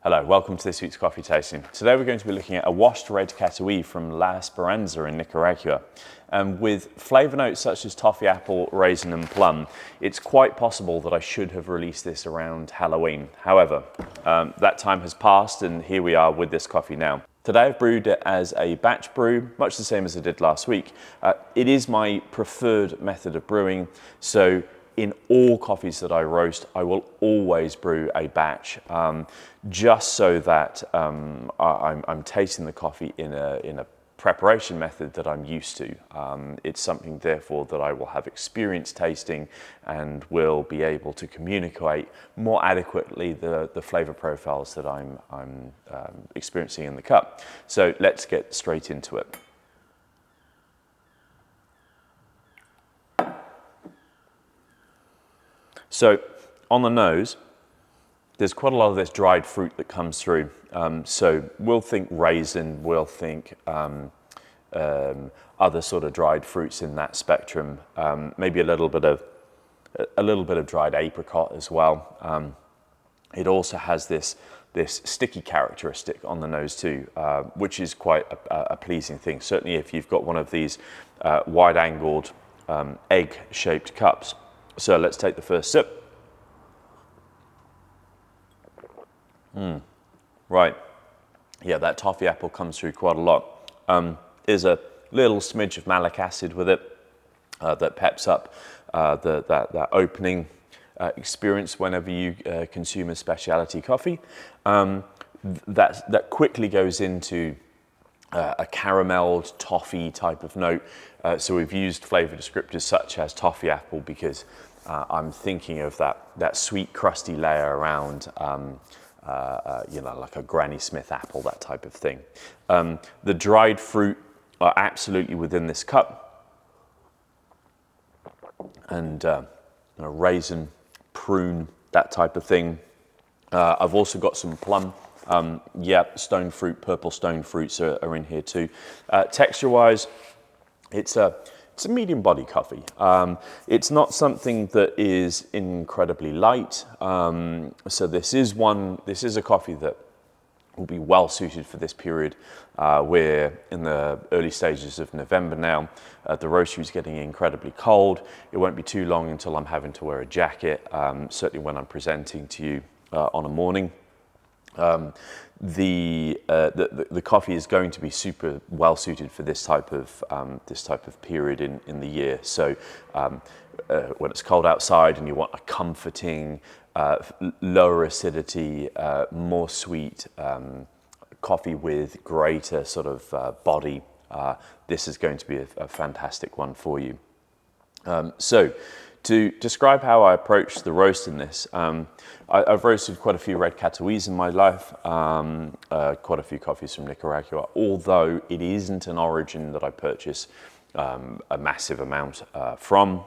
Hello, welcome to this week's coffee tasting. Today we're going to be looking at a washed Red Catuai from La Esperanza in Nicaragua. With flavour notes such as toffee apple, raisin and plum, it's quite possible that I should have released this around Halloween. However, that time has passed and here we are with this coffee now. Today I've brewed it as a batch brew, much the same as I did last week. It is my preferred method of brewing, so in all coffees that I roast, I will always brew a batch, just so that I'm tasting the coffee in a preparation method that I'm used to. It's something, therefore, that I will have experience tasting and will be able to communicate more adequately the flavor profiles that I'm experiencing in the cup. So let's get straight into it. So on the nose, there's quite a lot of this dried fruit that comes through. So we'll think raisin, we'll think other sort of dried fruits in that spectrum. Maybe a little bit of dried apricot as well. It also has this sticky characteristic on the nose too, which is quite a pleasing thing. Certainly if you've got one of these wide-angled egg-shaped cups. So let's take the first sip. Right, yeah, that toffee apple comes through quite a lot. There's a little smidge of malic acid with it that peps up that opening experience whenever you consume a specialty coffee. That quickly goes into a carameled toffee type of note. So we've used flavor descriptors such as toffee apple because I'm thinking of that sweet crusty layer around, you know, like a Granny Smith apple, that type of thing. The dried fruit are absolutely within this cup. And you know, raisin, prune, that type of thing. I've also got some plum. Yeah, stone fruit, purple stone fruits are in here too. Texture-wise, it's a medium body coffee. It's not something that is incredibly light. So this is a coffee that will be well suited for this period. We're in the early stages of November now. The roastery is getting incredibly cold. It won't be too long until I'm having to wear a jacket, certainly when I'm presenting to you on a morning. The coffee is going to be super well suited for this type of period in the year. So when it's cold outside and you want a comforting, lower acidity, more sweet coffee with greater sort of body, this is going to be a fantastic one for you. So to describe how I approach the roast in this, I've roasted quite a few Red Catuais in my life, quite a few coffees from Nicaragua, although it isn't an origin that I purchase a massive amount from.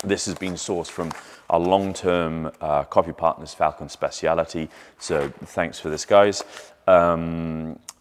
This has been sourced from our long-term coffee partners, Falcon Speciality, so thanks for this, guys.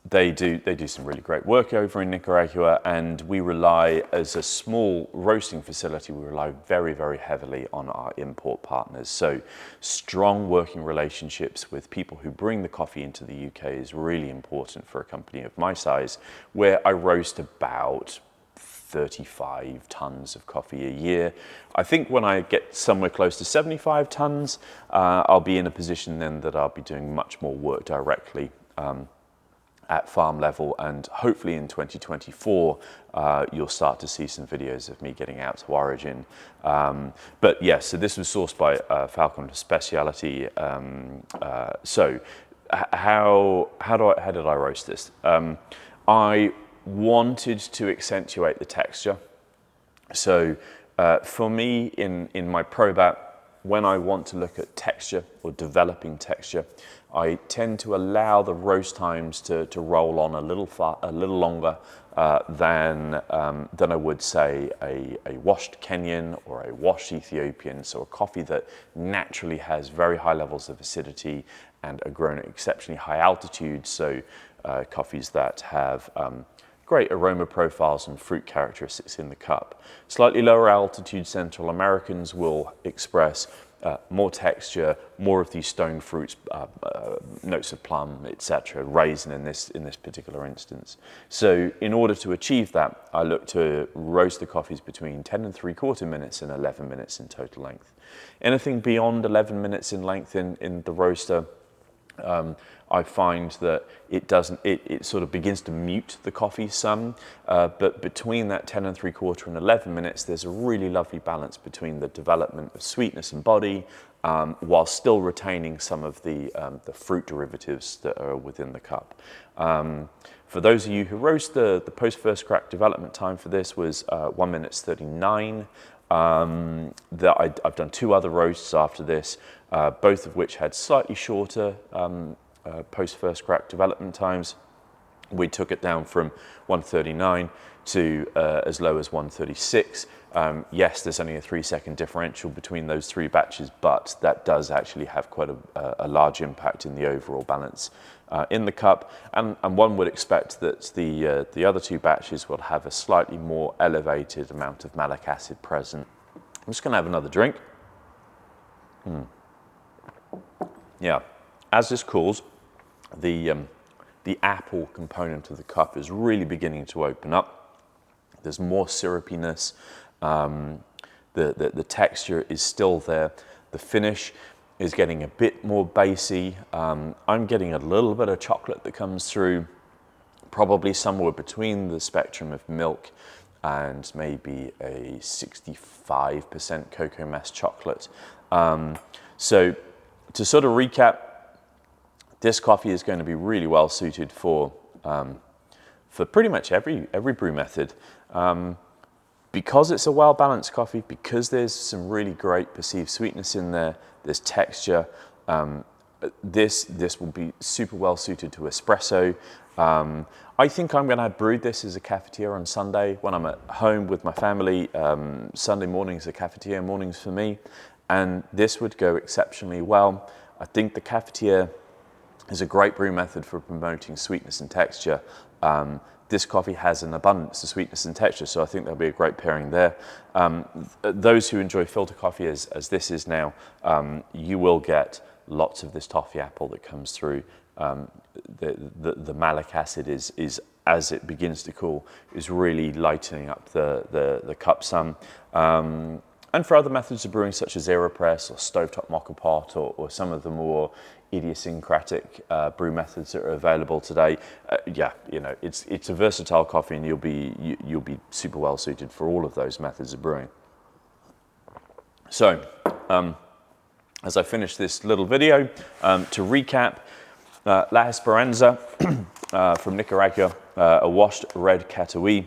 They do some really great work over in Nicaragua, and we rely, as a small roasting facility, we rely very, very heavily on our import partners. So strong working relationships with people who bring the coffee into the UK is really important for a company of my size, where I roast about 35 tons of coffee a year. I think when I get somewhere close to 75 tons, I'll be in a position then that I'll be doing much more work directly at farm level, and hopefully in 2024 you'll start to see some videos of me getting out to origin. But yes, so this was sourced by Falcon Speciality. So how did I roast this? I wanted to accentuate the texture. So for me in my probat, when I want to look at texture or developing texture, I tend to allow the roast times to roll on a little longer than I would say a washed Kenyan or a washed Ethiopian. So a coffee that naturally has very high levels of acidity and are grown at exceptionally high altitudes. So coffees that have great aroma profiles and fruit characteristics in the cup. Slightly lower altitude Central Americans will express more texture, more of these stone fruits, notes of plum, etc., raisin in this particular instance. So in order to achieve that, I look to roast the coffees between 10 and 3/4 minutes and 11 minutes in total length. Anything beyond 11 minutes in length in the roaster, I find that it sort of begins to mute the coffee some, but between that 10 and 3/4 and 11 minutes, there's a really lovely balance between the development of sweetness and body, while still retaining some of the fruit derivatives that are within the cup. For those of you who roast, the post first crack development time for this was 1 minute 39. I've done 2 other roasts after this, both of which had slightly shorter post first crack development times. We took it down from 139 to as low as 136. Yes, there's only a 3-second differential between those 3 batches, but that does actually have quite a large impact in the overall balance in the cup. And one would expect that the other 2 batches will have a slightly more elevated amount of malic acid present. I'm just going to have another drink. Yeah, as this cools, the apple component of the cup is really beginning to open up. There's more syrupiness. The texture is still there. The finish is getting a bit more basey. I'm getting a little bit of chocolate that comes through, probably somewhere between the spectrum of milk and maybe a 65% cocoa mass chocolate. So to sort of recap, this coffee is going to be really well suited for pretty much every brew method. Because it's a well-balanced coffee, because there's some really great perceived sweetness in there, there's texture, this will be super well suited to espresso. I think I'm going to have brewed this as a cafetiere on Sunday when I'm at home with my family. Sunday mornings are cafetiere mornings for me, and this would go exceptionally well. I think the cafetiere is a great brew method for promoting sweetness and texture. This coffee has an abundance of sweetness and texture, so I think there'll be a great pairing there. Those who enjoy filter coffee as this is now, you will get lots of this toffee apple that comes through. The malic acid is as it begins to cool, is really lightening up the cup some. And for other methods of brewing, such as AeroPress or stovetop mocha pot, or some of the more idiosyncratic brew methods that are available today, yeah, you know, it's a versatile coffee, and you'll be super well suited for all of those methods of brewing. So, as I finish this little video, to recap, La Esperanza from Nicaragua, a washed red Catuai,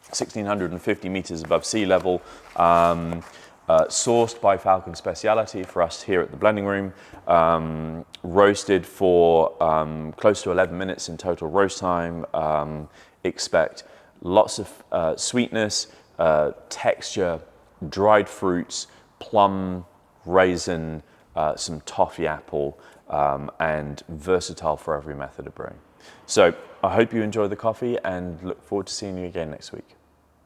1,650 meters above sea level, sourced by Falcon Speciality for us here at the blending room, roasted for close to 11 minutes in total roast time. Expect lots of sweetness, texture, dried fruits, plum, raisin, some toffee apple, and versatile for every method of brewing. So I hope you enjoy the coffee and look forward to seeing you again next week.